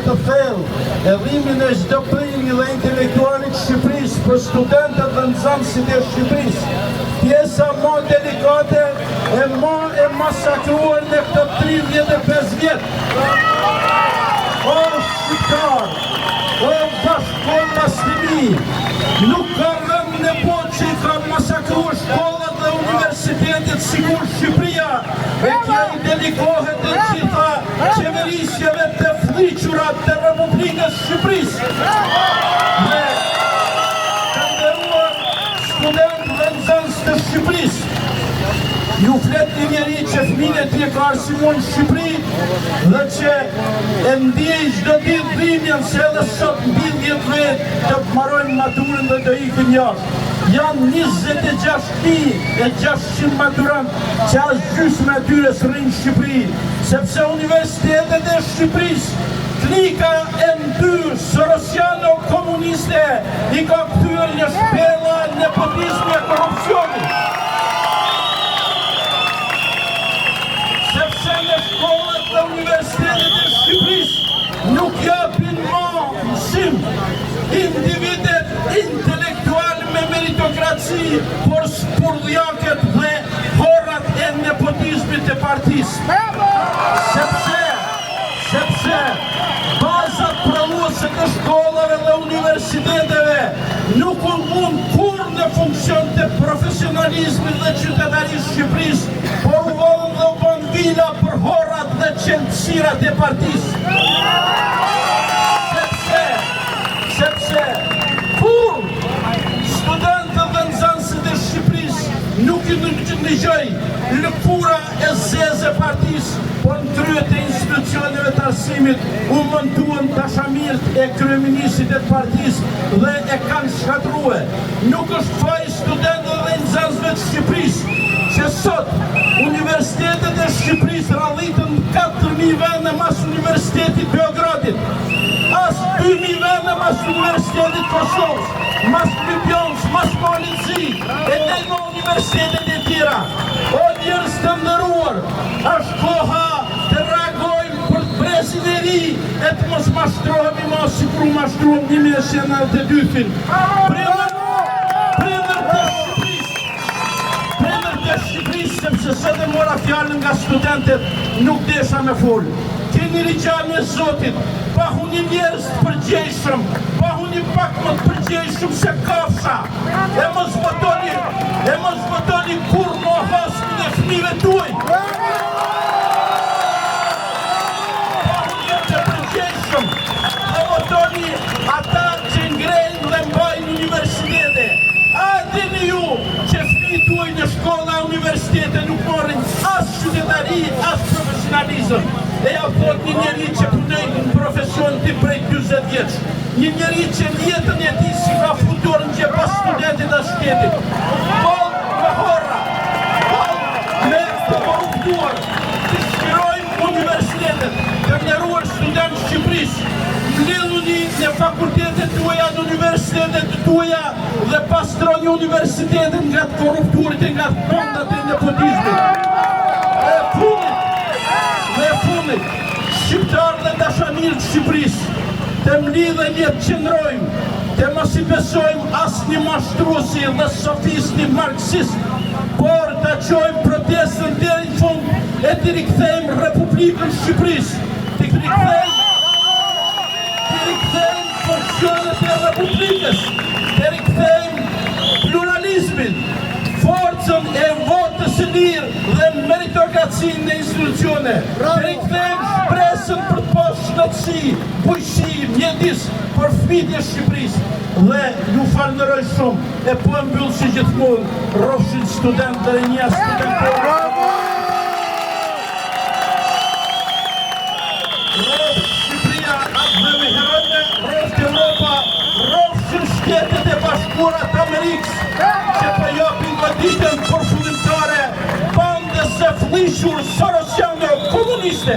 të thellë edhimin e çdo prindi dhe intelektualit Shqipërisë për studentët dhe nxënësit e Shqipërisë. Pjesa më delikate e më e masakruar në këtë 35 vjet. O shqiptar, o bashkëkohë paslimi, nuk ka rënd në botë që i ka masakruar shkollat dhe universitetet sikur Shqipëria, e kja i delikohet e gjitha qeverisjeve të fliqurat të Republikës Shqipërisë. Dhe të nderuar student dhe nxënës të Shqipërisë, ju flet një njeri që fëmijët e tij ka arsimuar në Shqipëri dhe që e ndjej çdo ditë dhimbjen se edhe sot mbi 10 vjet të marrojnë maturën dhe të ikin jashtë. Janë 26.600 maturant që as gjysmë e tyre s'rrinë në Shqipëri, sepse universitetet e Shqipërisë klika e ndyrë sorosiano-komuniste i ka kthyer një shpella nepotizmi e korrupsionit. Sepse në shkollat dhe universitetet e Shqipërisë nuk japin më mësim individet intelektual me meritokraci, por spurdhjaket dhe horrat e nepotizmit të partisë. Sepse bazat pranuese të shkollave dhe universiteteve nuk mund kur në funksion të profesionalizmit dhe qytetarisë Shqipërisë, por u vëllën dhe u bën vila për horrat dhe qelësirat e partisë. Sepse kur studentët dhe nxënësit e Shqipërisë nuk i ndëgjoj lëkura e zezë e partisë, por në tryet e institucioneve të arsimit u montuan dashamirët e kryeministit e partisë dhe e kanë shkatrue. Nuk është faj studentëve dhe nxënësve të Shqipërisë që sot universitetet e Shqipërisë rallitën 4.000 vende mas Universitetit Beogradit, as 2.000 vende mas Universitetit Kosovës, mas Ljubljanës, mas Malizi, e nejma universitetet e tjera. O njerëz të nderuar, është koha të reagojmë për presin e ri e të mos mashtrohemi ma si kur mashtruam 1992-in. Premër të Shqipërisë, sepse sot e mora fjallën nga studentet, nuk desha me folë. Keni rigjallë e Zotit, pahu një njerëz të përgjeshëm, pahu një pak më të përgjeshëm se kafsha, e mos votoni kur më hasmin e fëmijëve tuaj. Pahu një të përgjeshëm, e votoni ata që ngrejnë dhe mbajnë universitete. A dini ju që fëmijët tuaj në shkolla e universitete nuk morin as qytetari, as profesionalizëm. E ja thot një njeri që punojnë në profesion të prej 20 vjeç. Një njeri që jetën e tij si ka futur në gjepa studentit e shtetit. Ball me horra, ball me të korruptuar, të shkirojmë universitetet, të nderuar studentë Shqipërisë. Mbledhuni në fakultetet tuaja, në universitetet tuaja dhe pastroni universitetet nga të korruptuarit e nga të fondat e nepotizmit. Shqiptarë dhe dashamirë të Shqipërisë, të mlidhen jetë qëndrojmë, të mos i besojmë asë një mashtruesi dhe sofisti marksist, por të qojmë protestën deri në fund e të rikthejmë Republikën Shqipërisë, të rikthejmë funksionet e Republikës, të rikthejmë pluralizmin, forcën e votës së lirë dhe meritokracinë në institucione, të rikthejmë shpresën për të pasur shëndetësi, bujqësi, mjedis për fëmijët e Shqipërisë. Dhe ju falenderoj shumë, e po e mbyll si gjithmonë, rrofshin student dhe një student. Rrofsh Shqipëria dhe Meherëne, rrofsh Europa, rrofshin Shtetet e Bashkuara të Amerikës, që po japin goditjen përfundimtare bandës së fllihur sorosiano komuniste.